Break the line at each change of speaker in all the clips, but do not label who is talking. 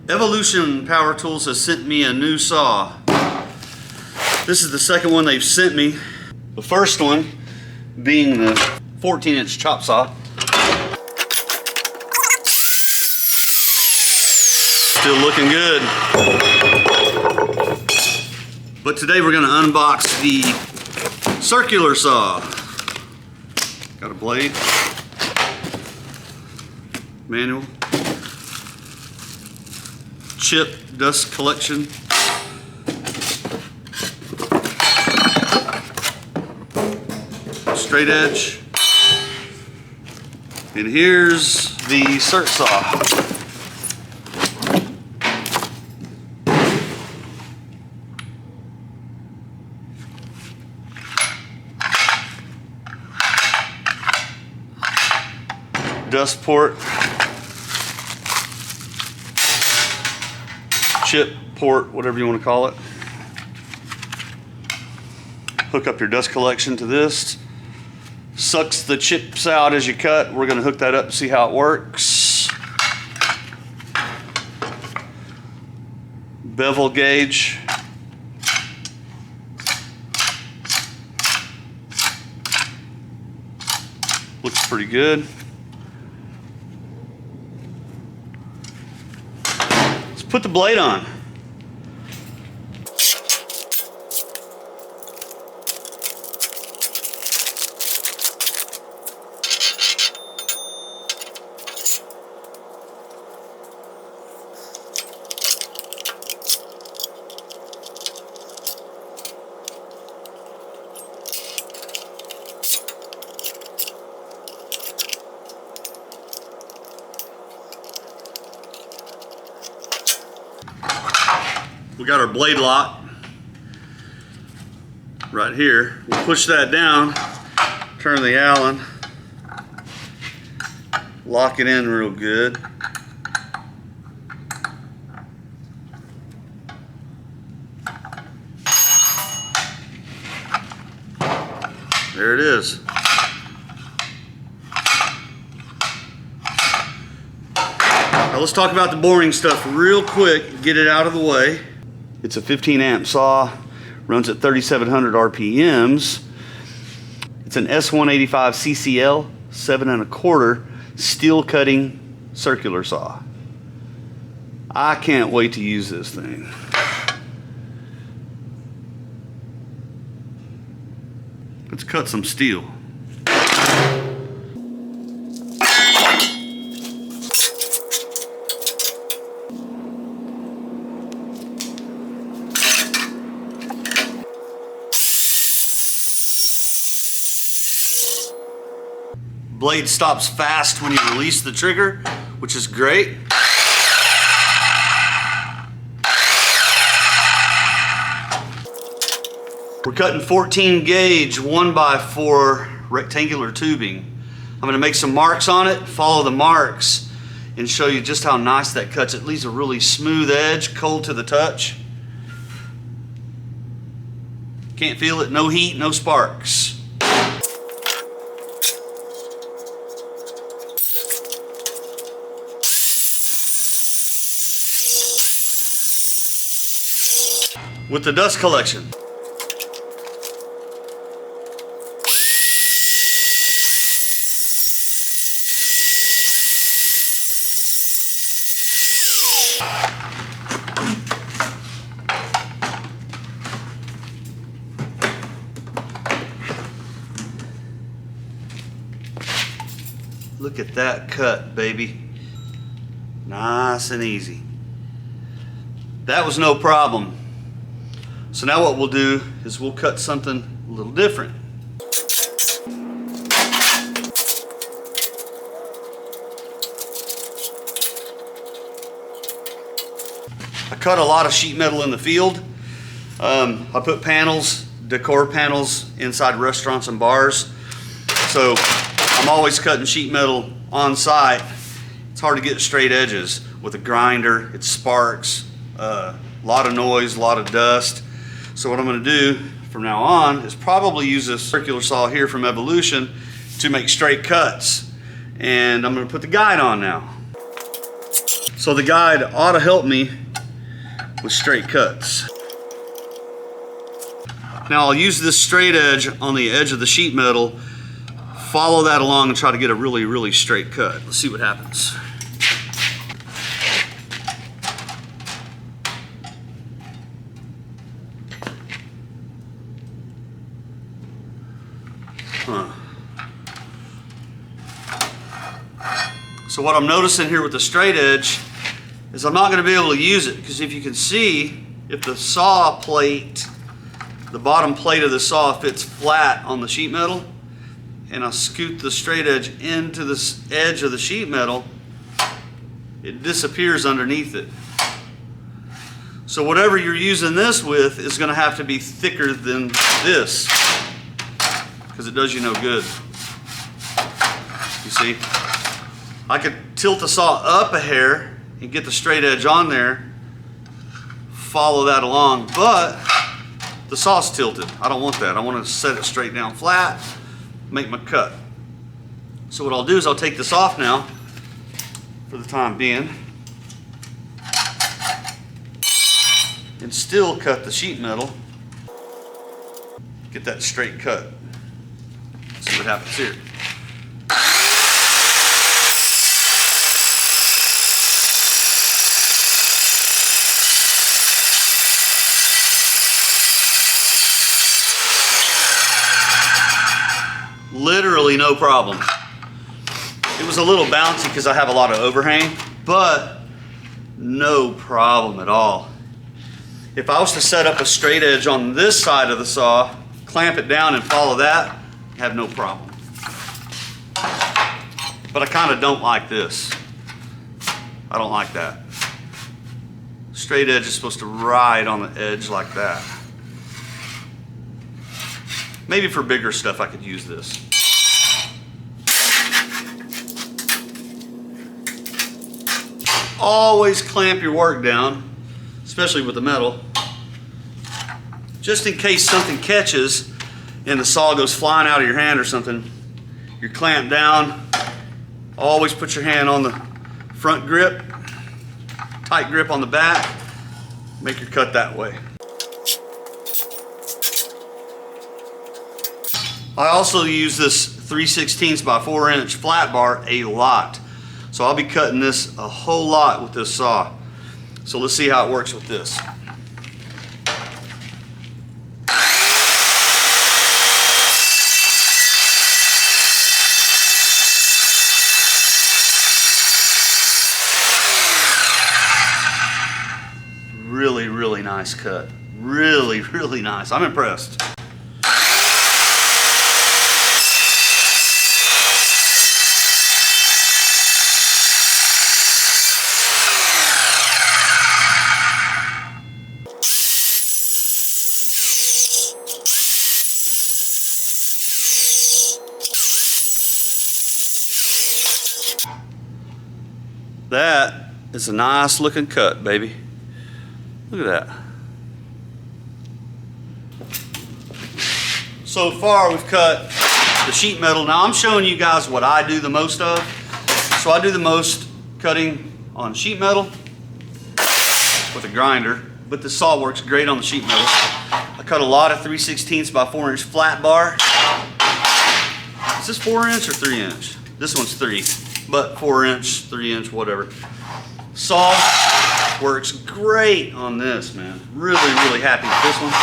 Evolution Power Tools has sent me a new saw. This is the second one they've sent me. The first one being the 14-inch chop saw. Still looking good. But today we're going to unbox the circular saw. Got a blade, manual, chip dust collection, straight edge, and here's the Circ saw. Dust port, chip port, whatever you want to call it. Hook up your dust collection to this. Sucks the chips out as you cut. We're going to hook that up and see how it works. Bevel gauge. Looks pretty good. Let's put the blade on. We got our blade lock right here. We'll push that down, turn the Allen, lock it in real good. There it is. Now let's talk about the boring stuff real quick, get it out of the way. It's a 15 amp saw, runs at 3,700 RPMs. It's an S185 CCL 7 1/4 steel cutting circular saw. I can't wait to use this thing. Let's cut some steel. Blade stops fast when you release the trigger, which is great. We're cutting 14 gauge 1x4 rectangular tubing. I'm going to make some marks on it, follow the marks, and show you just how nice that cuts. It leaves a really smooth edge, cold to the touch. Can't feel it, no heat, no sparks. With the dust collection. Look at that cut, baby. Nice and easy. That was no problem. So now what we'll do is we'll cut something a little different. I cut a lot of sheet metal in the field. I put panels, decor panels inside restaurants and bars. So I'm always cutting sheet metal on site. It's hard to get straight edges with a grinder. It sparks, a lot of noise, a lot of dust. So what I'm going to do from now on is probably use this circular saw here from Evolution to make straight cuts. and I'm gonna put the guide on now. So the guide ought to help me with straight cuts. Now I'll use this straight edge on the edge of the sheet metal, follow that along and try to get a really, really straight cut. Let's see what happens. So what I'm noticing here with the straight edge is I'm not going to be able to use it, because if you can see, if the saw plate, the bottom plate of the saw fits flat on the sheet metal, and I scoot the straight edge into the edge of the sheet metal, it disappears underneath it. So whatever you're using this with is going to have to be thicker than this, because it does you no good. You see? I could tilt the saw up a hair and get the straight edge on there, follow that along, but the saw's tilted. I don't want that. I want to set it straight down flat, make my cut. So what I'll do is I'll take this off now for the time being and still cut the sheet metal, get that straight cut. See what happens here. Literally no problem. It was a little bouncy because I have a lot of overhang, but no problem at all. If I was to set up a straight edge on this side of the saw, clamp it down and follow that, have no problem. But I kind of don't like this. I don't like that. Straight edge is supposed to ride on the edge like that. Maybe for bigger stuff I could use this. Always clamp your work down, especially with the metal, just in case something catches and the saw goes flying out of your hand or something. You're clamped down. Always put your hand on the front grip, tight grip on the back, make your cut that way. I also use this 3/16 by 4 inch flat bar a lot. So I'll be cutting this a whole lot with this saw. So let's see how it works with this. Really, really nice cut. Really, really nice. I'm impressed. That is a nice looking cut, baby. Look at that. So far we've cut the sheet metal. Now I'm showing you guys what I do the most of. So I do the most cutting on sheet metal with a grinder, but the saw works great on the sheet metal. I cut a lot of 3/16 by 4 inch flat bar. Is this 4 inch or 3 inch? This one's 3. But 4 inch, 3 inch, whatever. Saw works great on this, man. Really, really happy with this one.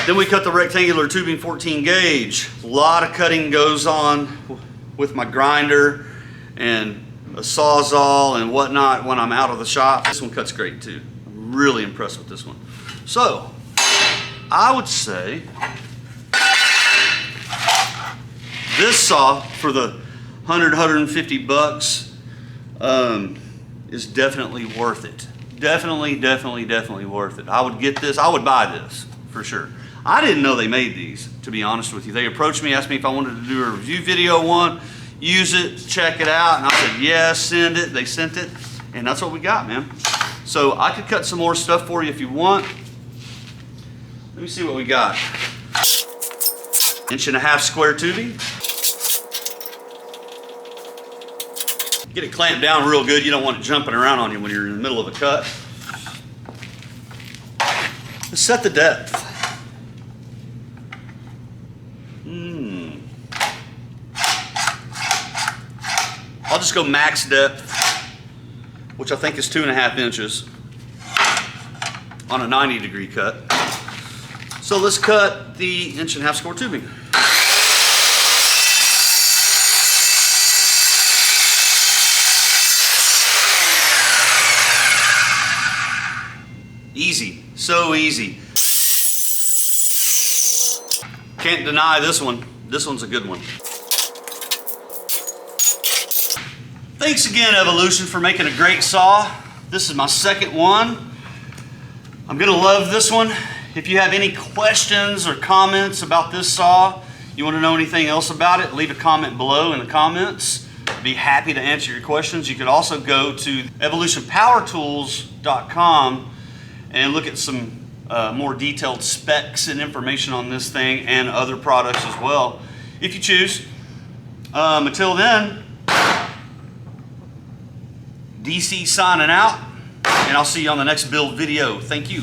Then we cut the rectangular tubing 14 gauge. A lot of cutting goes on with my grinder and a Sawzall and whatnot when I'm out of the shop. This one cuts great too. I'm really impressed with this one. So, I would say this saw for the 150 bucks is definitely worth it. Definitely worth it. I would get this, I would buy this for sure. I didn't know they made these, to be honest with you. They approached me, asked me if I wanted to do a review video on, use it, check it out, and I said yes, send it. They sent it, and that's what we got, man. So I could cut some more stuff for you if you want. Let me see what we got. 1.5" square tubing. Get it clamped down real good. You don't want it jumping around on you when you're in the middle of a cut. Let's set the depth. I'll just go max depth, which I think is 2.5 inches on a 90-degree cut. So let's cut the 1.5" square tubing. Easy, so easy. Can't deny this one. This one's a good one. Thanks again, Evolution, for making a great saw. This is my second one. I'm gonna love this one. If you have any questions or comments about this saw, you want to know anything else about it, leave a comment below in the comments. I'd be happy to answer your questions. You could also go to evolutionpowertools.com and look at some more detailed specs and information on this thing and other products as well, if you choose. Until then, DC signing out, and I'll see you on the next build video. Thank you.